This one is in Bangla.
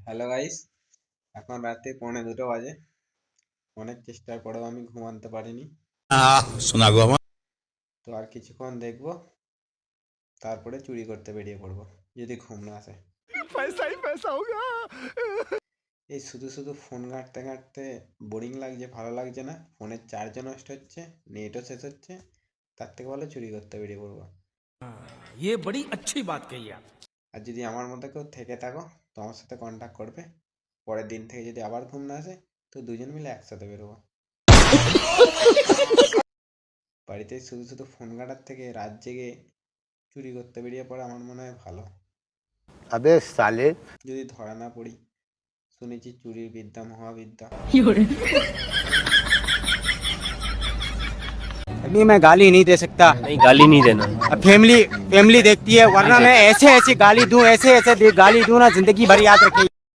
হ্যালো গাইস, এখন রাতে 1:45 বাজে। অনেক চেষ্টার পরেও আমি ঘুমাতে পারিনি। শোনা গো আমার। তো আর কিছুক্ষণ দেখবো, তারপরে চুরি করতে বেরিয়ে পড়বো যদি ঘুম না আসে। पैसा ही पैसा होगा। এই শুধু শুধু ফোন ঘাঁটতে ঘাঁটতে বোরিং লাগছে, ভালো লাগছে না। ফোনের চার্জও নষ্ট হচ্ছে, নেটও শেষ হচ্ছে। তার থেকে ভালো চুরি করতে বেরিয়ে পড়বো। ये बड़ी अच्छी बात कही आप। আর যদি আমার মতো কেউ থেকে থাকো তো আমার সাথে কন্ট্যাক্ট করবে। পরের দিন থেকে যদি আবার ঘুম না আসে তো দুজন মিলে একসাথে বেরোবো। বাড়িতে শুধু শুধু ফোন ঘাঁটার থেকে রাত জেগে চুরি করতে বেরিয়ে পড়া আমার মনে হয় ভালো। अबे साले। যদি ধরা না পড়ি। শুনেছি চুরির বিদ্যা মহাবিদ্যা। अभी मैं गाली नहीं दे सकता। नहीं, गाली नहीं देना। अब फैमिली फैमिली देखती है, वरना मैं ऐसे ऐसी गाली दूं, ऐसे ऐसे गाली दूं ना, जिंदगी भर याद रखेगी।